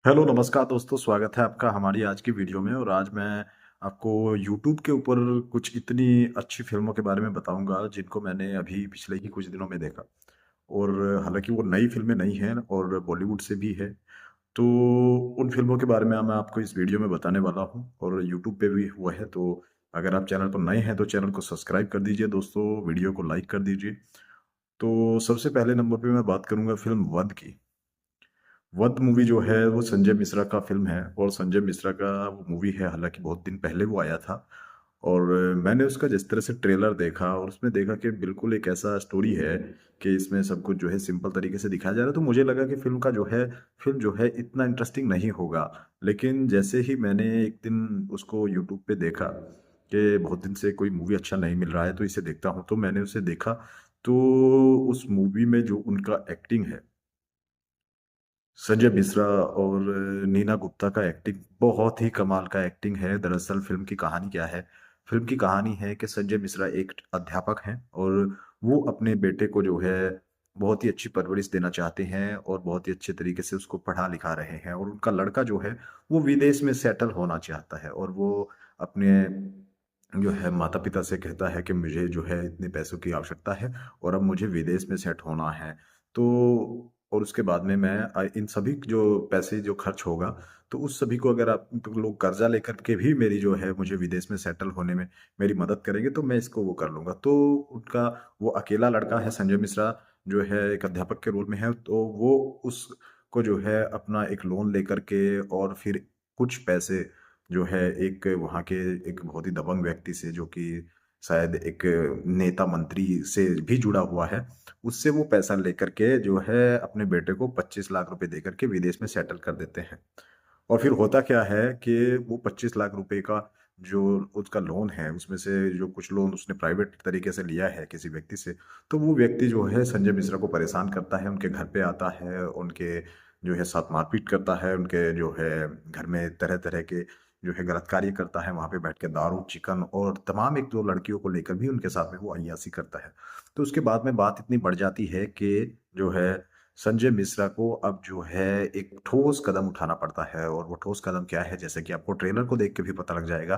Hello नमस्कार दोस्तों, स्वागत है आपका हमारी आज की वीडियो में। और आज मैं आपको यूट्यूब के ऊपर कुछ इतनी अच्छी फिल्मों के बारे में बताऊंगा जिनको मैंने अभी पिछले ही कुछ दिनों में देखा। और हालांकि वो नई फिल्में नहीं हैं और बॉलीवुड से भी है। तो उन फिल्मों के बारे में मैं आपको इस वीडियो में बताने वाला हूं। और यूट्यूब पे भी हुआ है, तो अगर आप चैनल पर नए हैं तो चैनल को सब्सक्राइब कर दीजिए दोस्तों, वीडियो को लाइक कर दीजिए। तो सबसे पहले नंबर पे मैं बात करूंगा फिल्म वध की। वध मूवी जो है वो संजय मिश्रा का फिल्म है, और संजय मिश्रा का वो मूवी है। हालांकि बहुत दिन पहले वो आया था। और मैंने उसका जिस तरह से ट्रेलर देखा और उसमें देखा कि बिल्कुल एक ऐसा स्टोरी है कि इसमें सब कुछ जो है सिंपल तरीके से दिखाया जा रहा है, तो मुझे लगा कि फिल्म जो है इतना इंटरेस्टिंग नहीं होगा। लेकिन जैसे ही मैंने एक दिन उसको यूट्यूब पे देखा कि बहुत दिन से कोई मूवी अच्छा नहीं मिल रहा है तो इसे देखता हूँ, तो मैंने उसे देखा। तो उस मूवी में जो उनका एक्टिंग है, संजय मिश्रा और नीना गुप्ता का एक्टिंग बहुत ही कमाल का एक्टिंग है। दरअसल फिल्म की कहानी क्या है? फिल्म की कहानी है कि संजय मिश्रा एक अध्यापक हैं, और वो अपने बेटे को जो है बहुत ही अच्छी परवरिश देना चाहते हैं और बहुत ही अच्छे तरीके से उसको पढ़ा लिखा रहे हैं। और उनका लड़का जो है वो विदेश में सेटल होना चाहता है, और वो अपने जो है माता पिता से कहता है कि मुझे जो है इतने पैसों की आवश्यकता है और अब मुझे विदेश में सेट होना है। तो और उसके बाद में मैं इन सभी जो पैसे जो खर्च होगा, तो उस सभी को अगर आप तो लोग कर्जा लेकर के भी मेरी जो है मुझे विदेश में सेटल होने में मेरी मदद करेंगे तो मैं इसको वो कर लूंगा। तो उनका वो अकेला लड़का है संजय मिश्रा, जो है एक अध्यापक के रोल में है, तो वो उसको जो है अपना एक लोन लेकर के और फिर कुछ पैसे जो है एक वहाँ के एक बहुत ही दबंग व्यक्ति से, जो कि शायद एक नेता मंत्री से भी जुड़ा हुआ है, उससे वो पैसा लेकर के जो है अपने बेटे को 25 लाख रुपए देकर के विदेश में सेटल कर देते हैं। और फिर होता क्या है कि वो 25 लाख रुपए का जो उसका लोन है उसमें से जो कुछ लोन उसने प्राइवेट तरीके से लिया है किसी व्यक्ति से, तो वो व्यक्ति जो है संजय मिश्रा को परेशान करता है, उनके घर पे आता है, उनके जो है साथ मारपीट करता है, उनके जो है घर में तरह तरह के जो है गलत कार्य करता है, वहां पे बैठ के दारू चिकन और तमाम एक दो लड़कियों को लेकर भी उनके साथ में वो अय्यासी करता है। तो उसके बाद में बात इतनी बढ़ जाती है कि जो है संजय मिश्रा को अब जो है एक ठोस कदम उठाना पड़ता है। और वो ठोस कदम क्या है, जैसे कि आपको ट्रेलर को देख के भी पता लग जाएगा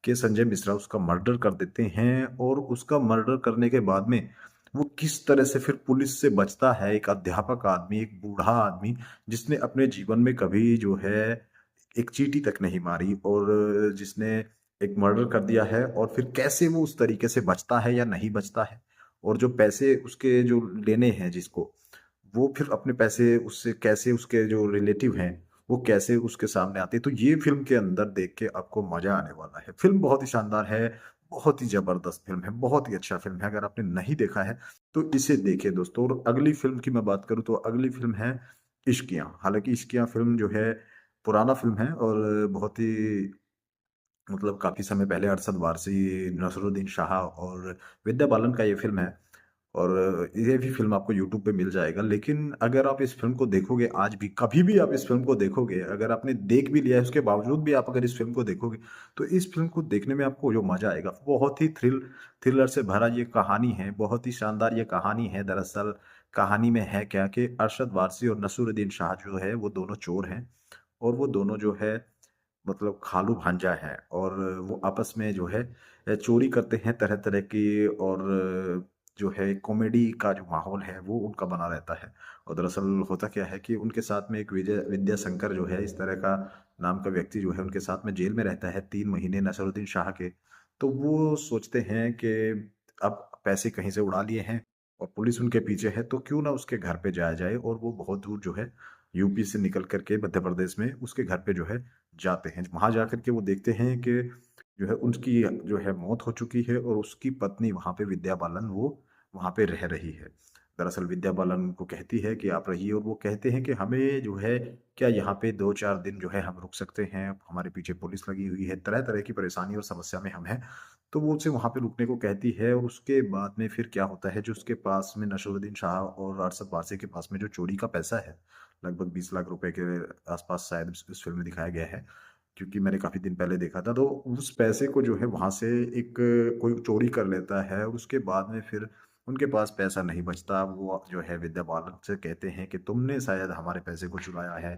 कि संजय मिश्रा उसका मर्डर कर देते हैं। और उसका मर्डर करने के बाद में वो किस तरह से फिर पुलिस से बचता है, एक अध्यापक आदमी, एक बूढ़ा आदमी जिसने अपने जीवन में कभी जो है एक चींटी तक नहीं मारी, और जिसने एक मर्डर कर दिया है, और फिर कैसे वो उस तरीके से बचता है या नहीं बचता है। और जो पैसे उसके जो लेने हैं जिसको, वो फिर अपने पैसे उससे कैसे, उसके जो रिलेटिव हैं वो कैसे उसके सामने आते हैं। तो ये फिल्म के अंदर देख के आपको मजा आने वाला है। फिल्म बहुत ही शानदार है, बहुत ही जबरदस्त फिल्म है, बहुत ही अच्छा फिल्म है। अगर आपने नहीं देखा है तो इसे देखिए दोस्तों। और अगली फिल्म की मैं बात करूँ तो अगली फिल्म है इश्कियाँ। हालांकि इश्कियाँ फिल्म जो है पुराना फिल्म है, और बहुत ही मतलब काफी समय पहले अरशद वारसी, नसरुद्दीन शाह और विद्या बालन का ये फिल्म है। और ये भी फिल्म आपको यूट्यूब पे मिल जाएगा। लेकिन अगर आप इस फिल्म को देखोगे, आज भी कभी भी आप इस फिल्म को देखोगे, अगर आपने देख भी लिया है उसके बावजूद भी आप अगर इस फिल्म को देखोगे, तो इस फिल्म को देखने में आपको जो मजा आएगा, बहुत ही थ्रिलर से भरा ये कहानी है, बहुत ही शानदार ये कहानी है। दरअसल कहानी में है क्या कि अरशद वारसी और नसरुद्दीन शाह जो है वो दोनों चोर हैं। और वो दोनों जो है मतलब खालू भांजा है, और वो आपस में जो है चोरी करते हैं तरह तरह की। और जो है कॉमेडी का जो माहौल है वो उनका बना रहता है। और दरअसल होता क्या है कि उनके साथ में एक विजय विद्या शंकर जो है इस तरह का नाम का व्यक्ति जो है उनके साथ में जेल में रहता है 3 महीने नसरुद्दीन शाह के। तो वो सोचते हैं कि अब पैसे कहीं से उड़ा लिए हैं और पुलिस उनके पीछे है, तो क्यों ना उसके घर पे जाया जाए। और वो बहुत दूर जो है यूपी से निकल करके मध्य प्रदेश में उसके घर पे जो है जाते हैं। वहां जाकर के वो देखते हैं कि जो है उनकी जो है मौत हो चुकी है, और उसकी पत्नी वहां पे विद्या बालन वो वहां पे रह रही है। दरअसल विद्या बालन उनको कहती है कि आप रहिए, और वो कहते हैं कि हमें जो है क्या यहाँ पे 2-4 दिन जो है हम रुक सकते हैं, हमारे पीछे पुलिस लगी हुई है, तरह तरह की परेशानी और समस्या में हम हैं। तो वो उसे वहां पे रुकने को कहती है। और उसके बाद में फिर क्या होता है, जो उसके पास में नसरुद्दीन शाह और अरशद वारसी के पास में जो चोरी का पैसा है, लगभग 20 लाख रुपए के आसपास शायद इस फिल्म में दिखाया गया है, क्योंकि मैंने काफी दिन पहले देखा था। तो उस पैसे को जो है वहां से एक कोई चोरी कर लेता है, और उसके बाद में फिर उनके पास पैसा नहीं बचता। वो जो है विद्या बालन से कहते हैं कि तुमने शायद हमारे पैसे को चुराया है,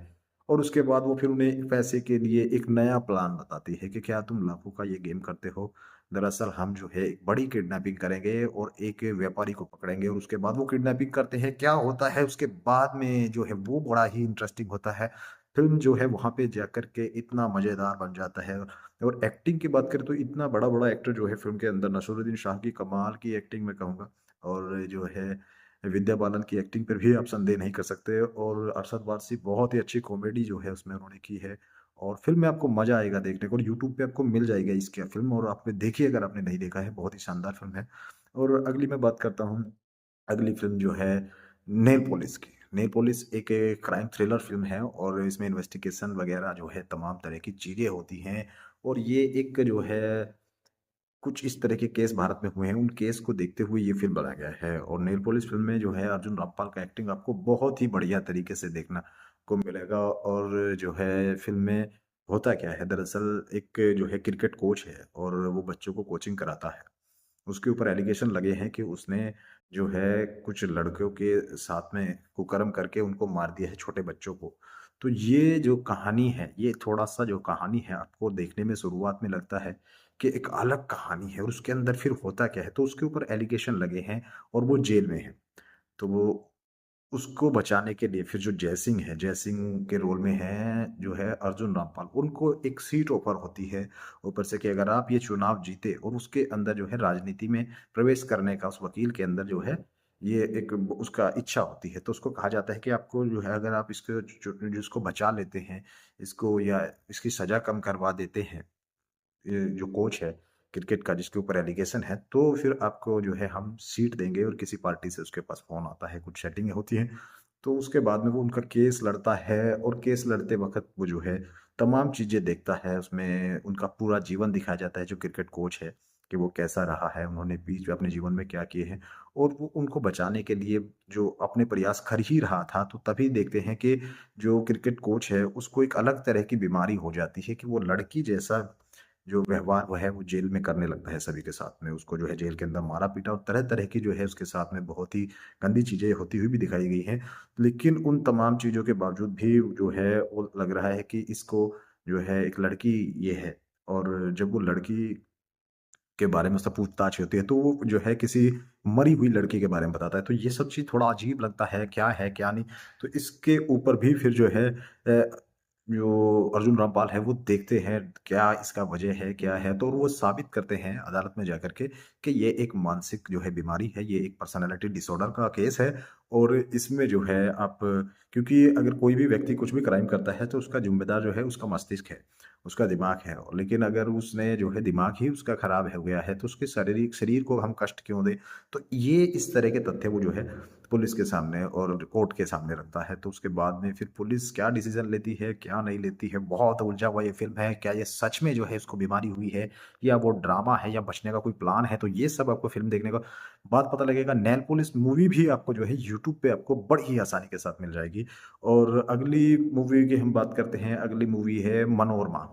और उसके बाद वो फिर उन्हें पैसे के लिए एक नया प्लान बताती है कि क्या तुम लाखों का ये गेम करते हो? दरअसल हम जो है एक बड़ी किडनैपिंग करेंगे और एक व्यापारी को पकड़ेंगे और उसके बाद वो किडनैपिंग करते हैं। क्या होता है उसके बाद में जो है वो बड़ा ही इंटरेस्टिंग होता है। फ़िल्म जो है वहाँ पे जाकर के इतना मज़ेदार बन जाता है। और एक्टिंग की बात करें तो इतना बड़ा-बड़ा एक्टर जो है फ़िल्म के अंदर नसीरुद्दीन शाह की कमाल की एक्टिंग मैं कहूँगा। और जो है विद्या बालन की एक्टिंग पर भी आप संदेह नहीं कर सकते और अरशद वारसी बहुत ही अच्छी कॉमेडी जो है उसमें उन्होंने की है। और फ़िल्म में आपको मज़ा आएगा देखने को और यूट्यूब पे आपको मिल जाएगा इसकी फ़िल्म और आप देखिए अगर आपने नहीं देखा है, बहुत ही शानदार फ़िल्म है। और अगली मैं बात करता हूँ, अगली फ़िल्म जो है नेल पोलिस की। नेल पोलिस एक क्राइम थ्रिलर फ़िल्म है और इसमें इन्वेस्टिगेशन वग़ैरह जो है तमाम तरह की चीज़ें होती हैं और ये एक जो है कुछ इस तरह के केस भारत में हुए हैं, उन केस को देखते हुए ये फ़िल्म बनाया गया है और नेल पोलिस फ़िल्म में जो है अर्जुन रामपाल का एक्टिंग आपको बहुत ही बढ़िया तरीके से देखना को मिलेगा और जो है फ़िल्म में होता क्या है दरअसल एक जो है क्रिकेट कोच है और वो बच्चों को कोचिंग कराता है। उसके ऊपर एलिगेशन लगे हैं कि उसने जो है कुछ लड़कियों के साथ में कुकर्म करके उनको मार दिया है छोटे बच्चों को। तो ये जो कहानी है, ये थोड़ा-सा जो कहानी है आपको देखने में शुरुआत में लगता है कि एक अलग कहानी है और उसके अंदर फिर होता क्या है, तो उसके ऊपर एलिगेशन लगे हैं और वो जेल में है। तो वो उसको बचाने के लिए फिर जो जयसिंह है, जयसिंह के रोल में हैं जो है अर्जुन रामपाल, उनको एक सीट ऑफ़र होती है, ऊपर से कि अगर आप ये चुनाव जीते और उसके अंदर जो है राजनीति में प्रवेश करने का उस वकील के अंदर जो है, ये एक उसका इच्छा होती है। तो उसको कहा जाता है कि आपको जो है अगर आप इसको जिसको बचा लेते हैं, इसको या इसकी सज़ा कम करवा देते हैं ये जो कोच है क्रिकेट का जिसके ऊपर एलिगेशन है, तो फिर आपको जो है हम सीट देंगे और किसी पार्टी से उसके पास फ़ोन आता है, कुछ सेटिंग होती है। तो उसके बाद में वो उनका केस लड़ता है और केस लड़ते वक़्त वो जो है तमाम चीज़ें देखता है, उसमें उनका पूरा जीवन दिखाया जाता है जो क्रिकेट कोच है, कि वो कैसा रहा है, उन्होंने बीच में अपने जीवन में क्या किए हैं और वो उनको बचाने के लिए जो अपने प्रयास कर ही रहा था, तो तभी देखते हैं कि जो क्रिकेट कोच है, उसको एक अलग तरह की बीमारी हो जाती है कि वो लड़की जैसा जो व्यवहार वो है वो जेल में करने लगता है सभी के साथ में। उसको जो है जेल के अंदर मारा-पीटा और तरह-तरह की जो है उसके साथ में बहुत ही गंदी चीज़ें होती हुई भी दिखाई गई हैं। लेकिन उन तमाम चीज़ों के बावजूद भी जो है वो लग रहा है कि इसको जो है एक लड़की ये है और जब वो लड़की के बारे में उससे पूछताछ होती है तो वो जो है किसी मरी हुई लड़की के बारे में बताता है। तो ये सब चीज़ थोड़ा अजीब लगता है, क्या नहीं? तो इसके ऊपर भी फिर जो है जो अर्जुन रामपाल है वो देखते हैं क्या इसका वजह है, क्या है? तो वो साबित करते हैं अदालत में जाकर के कि ये एक मानसिक जो है बीमारी है, ये एक पर्सनैलिटी डिसऑर्डर का केस है और इसमें जो है आप क्योंकि अगर कोई भी व्यक्ति कुछ भी क्राइम करता है तो उसका ज़िम्मेदार जो है उसका मस्तिष्क है, उसका दिमाग है। लेकिन अगर उसने जो है दिमाग ही उसका खराब हो गया है तो उसके शारीरिक शरीर को हम कष्ट क्यों दें? तो ये इस तरह के तथ्य वो जो है पुलिस के सामने और कोर्ट के सामने रखता है। तो उसके बाद में फिर पुलिस क्या डिसीज़न लेती है, क्या नहीं लेती है, बहुत उलझा हुआ ये फ़िल्म है। क्या ये सच में जो है इसको बीमारी हुई है या वो ड्रामा है या बचने का कोई प्लान है? तो ये सब आपको फ़िल्म देखने का बाद पता लगेगा। नैल पुलिस मूवी भी आपको जो है यूट्यूब पे आपको बड़ी ही आसानी के साथ मिल जाएगी। और अगली मूवी की हम बात करते हैं, अगली मूवी है मनोरमा।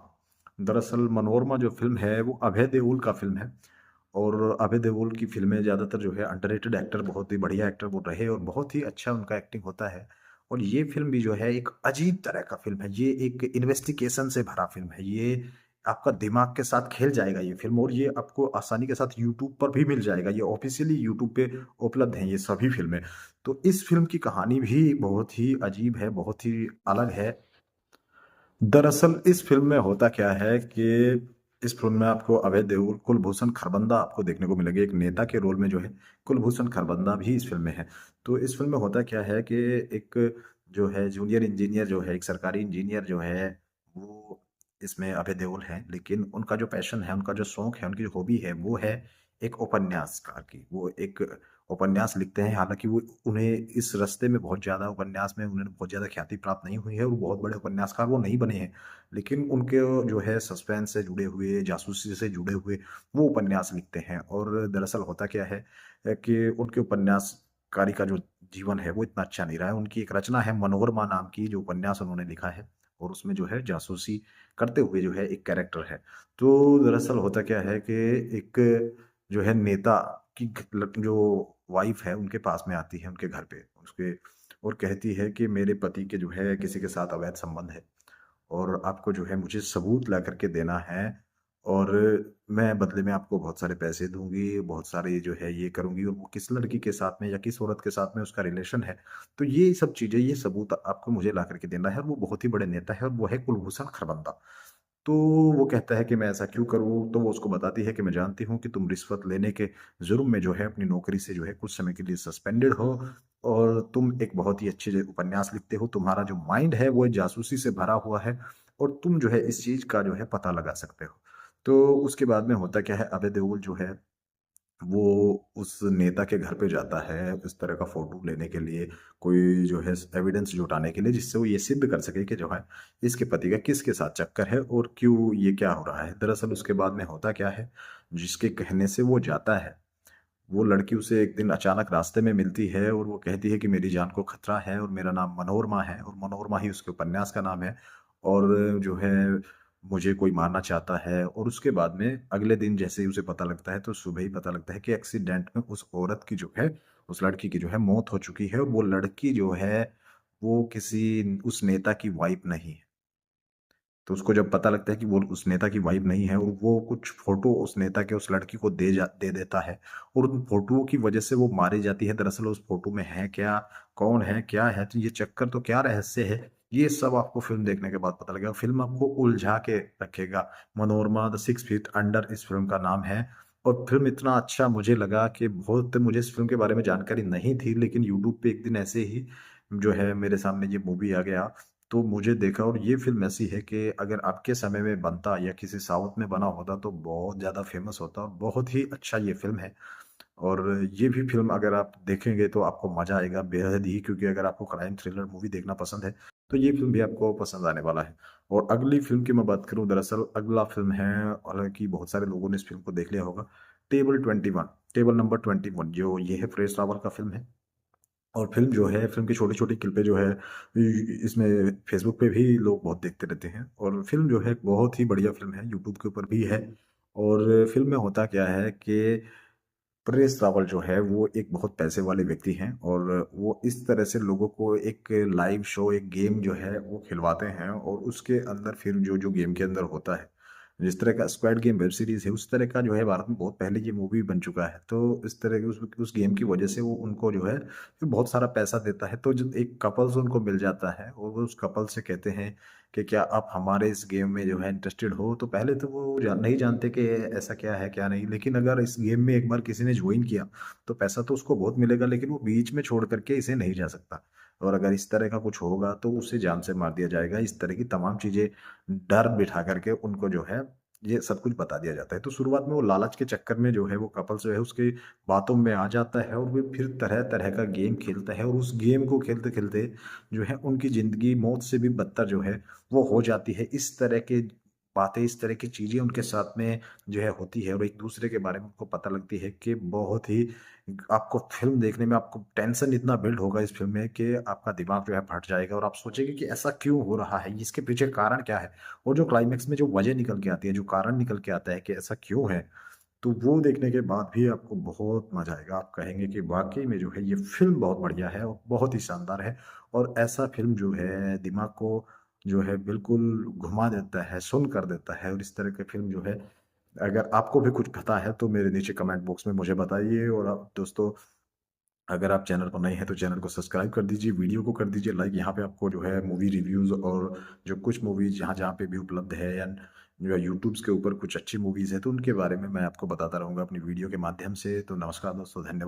दरअसल मनोरमा जो फ़िल्म है वो अभय देओल का फ़िल्म है और अभय देओल की फ़िल्में ज़्यादातर जो है अंडररेटेड एक्टर बहुत ही बढ़िया एक्टर वो रहे और बहुत ही अच्छा उनका एक्टिंग होता है। और ये फ़िल्म भी जो है एक अजीब तरह का फ़िल्म है। ये एक इन्वेस्टिगेशन से भरा फ़िल्म है। ये आपका दिमाग के साथ खेल जाएगा ये फ़िल्म और ये आपको आसानी के साथ यूट्यूब पर भी मिल जाएगा। ये ऑफ़िशियली यूट्यूब पे उपलब्ध हैं ये सभी फ़िल्में। तो इस फ़िल्म की कहानी भी बहुत ही अजीब है, बहुत ही अलग है। दरअसल इस फ़िल्म में होता क्या है कि इस फ़िल्म में आपको अभय देओल, कुलभूषण खरबंदा आपको देखने को मिलेंगे। एक नेता के रोल में जो है कुलभूषण खरबंदा भी इस फ़िल्म में है। तो इस फ़िल्म में होता क्या है कि एक जो है जूनियर इंजीनियर जो है, एक सरकारी इंजीनियर जो है, वो इसमें अभय देओल हैं। लेकिन उनका जो पैशन है, उनका जो शौक है, उनकी जो हॉबी है, वो है एक उपन्यासकार की। वो एक उपन्यास लिखते हैं, हालाँकि वो उन्हें इस रास्ते में बहुत ज़्यादा उपन्यास में उन्हें बहुत ज़्यादा ख्याति प्राप्त नहीं हुई है और बहुत बड़े उपन्यासकार वो नहीं बने हैं। लेकिन उनके जो है सस्पेंस से जुड़े हुए, जासूसी से जुड़े हुए वो उपन्यास लिखते हैं और दरअसल होता क्या है कि उनके उपन्यासकारी का जो जीवन है वो इतना अच्छा नहीं रहा है। उनकी एक रचना है मनोरमा नाम की जो उपन्यास उन्होंने लिखा है और उसमें जो है जासूसी करते हुए जो है एक कैरेक्टर है। तो दरअसल होता क्या है कि एक जो है नेता की जो वाइफ़ है उनके पास में आती है उनके घर पे, उसके और कहती है कि मेरे पति के जो है किसी के साथ अवैध संबंध है और आपको जो है मुझे सबूत ला करके देना है और मैं बदले में आपको बहुत सारे पैसे दूँगी, बहुत सारे जो है ये करूँगी और वो किस लड़की के साथ में या किस औरत के साथ में उसका रिलेशन है। तो ये सब चीज़ें, ये सबूत आपको मुझे ला कर के देना है और वो बहुत ही बड़े नेता है और वो है कुलभूषण खरबंदा। तो वो कहता है कि मैं ऐसा क्यों करूँ? तो वो उसको बताती है कि मैं जानती हूँ कि तुम रिश्वत लेने के जुर्म में जो है अपनी नौकरी से जो है कुछ समय के लिए सस्पेंडेड हो और तुम एक बहुत ही अच्छे जो उपन्यास लिखते हो। तुम्हारा जो माइंड है वो जासूसी से भरा हुआ है और तुम जो है इस चीज़ का जो है पता लगा सकते हो। तो उसके बाद में होता क्या है, अभय देओल जो है वो उस नेता के घर पे जाता है इस तरह का फ़ोटो लेने के लिए, कोई जो है एविडेंस जुटाने के लिए जिससे वो ये सिद्ध कर सके कि जो है इसके पति का किसके साथ चक्कर है और क्यों ये क्या हो रहा है। दरअसल उसके बाद में होता क्या है, जिसके कहने से वो जाता है, वो लड़की उसे एक दिन अचानक रास्ते में मिलती है और वो कहती है कि मेरी जान को खतरा है और मेरा नाम मनोरमा है और मनोरमा ही उसके उपन्यास का नाम है और जो है मुझे कोई मारना चाहता है। और उसके बाद में अगले दिन जैसे ही उसे पता लगता है तो सुबह ही पता लगता है कि एक्सीडेंट में उस औरत की जो है, उस लड़की की जो है मौत हो चुकी है और वो लड़की जो है वो किसी उस नेता की वाइफ नहीं है। तो उसको जब पता लगता है कि वो उस नेता की वाइफ़ नहीं है और वो कुछ फ़ोटो उस नेता के उस लड़की को दे देता है और उन फ़ोटोओं की वज़ह से वो मारी जाती है। दरअसल उस फ़ोटो में है क्या? कौन है? क्या है? तो ये चक्कर तो क्या रहस्य है? ये सब आपको फ़िल्म देखने के बाद पता लगेगा। फ़िल्म आपको उलझा के रखेगा। Manorama the six feet under इस फ़िल्म का नाम है और फ़िल्म इतना अच्छा मुझे लगा कि बहुत, मुझे इस फ़िल्म के बारे में जानकारी नहीं थी, लेकिन यूट्यूब पे एक दिन ऐसे ही जो है मेरे सामने ये मूवी आ गया तो मुझे देखा और ये फ़िल्म ऐसी है कि अगर आपके समय में बनता या किसी साउथ में बना होता तो बहुत ज़्यादा फ़ेमस होता और बहुत ही अच्छा ये फ़िल्म है। और ये भी फ़िल्म अगर आप देखेंगे तो आपको मज़ा आएगा बेहद ही, क्योंकि अगर आपको क्राइम थ्रिलर मूवी देखना पसंद है, तो ये फ़िल्म भी आपको पसंद आने वाला है। और अगली फ़िल्म की मैं बात करूँ, दरअसल अगला फ़िल्म है, हालाँकि बहुत सारे लोगों ने इस फ़िल्म को देख लिया होगा, टेबल नंबर 21, जो ये है परेश रावल का फ़िल्म है। और फ़िल्म जो है, फ़िल्म की छोटी-छोटी क्लिपें जो है इसमें फ़ेसबुक पे भी लोग बहुत देखते रहते हैं और फ़िल्म जो है बहुत ही बढ़िया फ़िल्म है, यूट्यूब के ऊपर भी है। और फ़िल्म में होता क्या है कि परेश रावल जो है वो एक बहुत पैसे वाले व्यक्ति हैं और वो इस तरह से लोगों को एक लाइव शो, एक गेम जो है वो खिलवाते हैं और उसके अंदर फिर जो-जो गेम के अंदर होता है, जिस तरह का स्क्वाड गेम वेब सीरीज़ है, उस तरह का जो है भारत में बहुत पहले ये मूवी बन चुका है। तो इस तरह के उस गेम की वजह से वो उनको जो है फिर बहुत सारा पैसा देता है। तो जब एक कपल्स उनको मिल जाता है और वो उस कपल से कहते हैं कि क्या आप हमारे इस गेम में जो है इंटरेस्टेड हो? तो पहले तो वो नहीं जानते कि ऐसा क्या है, क्या नहीं। लेकिन अगर इस गेम में एक बार किसी ने जॉइन किया, तो पैसा तो उसको बहुत मिलेगा, लेकिन वो बीच में छोड़ कर के इसे नहीं जा सकता। और अगर इस तरह का कुछ होगा, तो उसे जान से मार दिया जाएगा। इस तरह की तमाम चीज़ें डर बिठा कर के उनको जो है, ये सब कुछ बता दिया जाता है। तो शुरुआत में वो लालच के चक्कर में जो है, वो कपल जो है उसकी बातों में आ जाता है और वो फिर तरह-तरह का गेम खेलता है और उस गेम को खेलते-खेलते जो है उनकी ज़िंदगी मौत से भी बदतर जो है वो हो जाती है। इस तरह के बातें, इस तरह की चीज़ें उनके साथ में जो है होती है और एक-दूसरे के बारे में उनको पता लगती है कि बहुत ही, आपको फ़िल्म देखने में आपको टेंशन इतना बिल्ड होगा इस फ़िल्म में कि आपका दिमाग जो है फट जाएगा और आप सोचेंगे कि ऐसा क्यों हो रहा है? इसके पीछे कारण क्या है? और जो क्लाइमेक्स में जो वजह निकल के आती है, जो कारण निकल के आता है कि ऐसा क्यों है? तो वो देखने के बाद भी आपको बहुत मज़ा आएगा। आप कहेंगे कि वाक़ई में जो है ये फ़िल्म बहुत बढ़िया है और बहुत ही शानदार है और ऐसा फ़िल्म जो है दिमाग को जो है बिल्कुल घुमा देता है, सुन्न कर देता है। और इस तरह की फ़िल्म जो है, अगर आपको भी कुछ पता है तो मेरे नीचे कमेंट बॉक्स में मुझे बताइए। और आप दोस्तों, अगर आप चैनल पर नए हैं तो चैनल को सब्सक्राइब कर दीजिए, वीडियो को कर दीजिए लाइक। यहाँ पे आपको जो है मूवी रिव्यूज़ और जो कुछ मूवीज़ जहाँ-जहाँ पे भी उपलब्ध है या जो यूट्यूब्स के ऊपर कुछ अच्छी मूवीज़ हैं, तो उनके बारे में मैं आपको बताता रहूँगा अपनी वीडियो के माध्यम से। तो नमस्कार दोस्तों, धन्यवाद।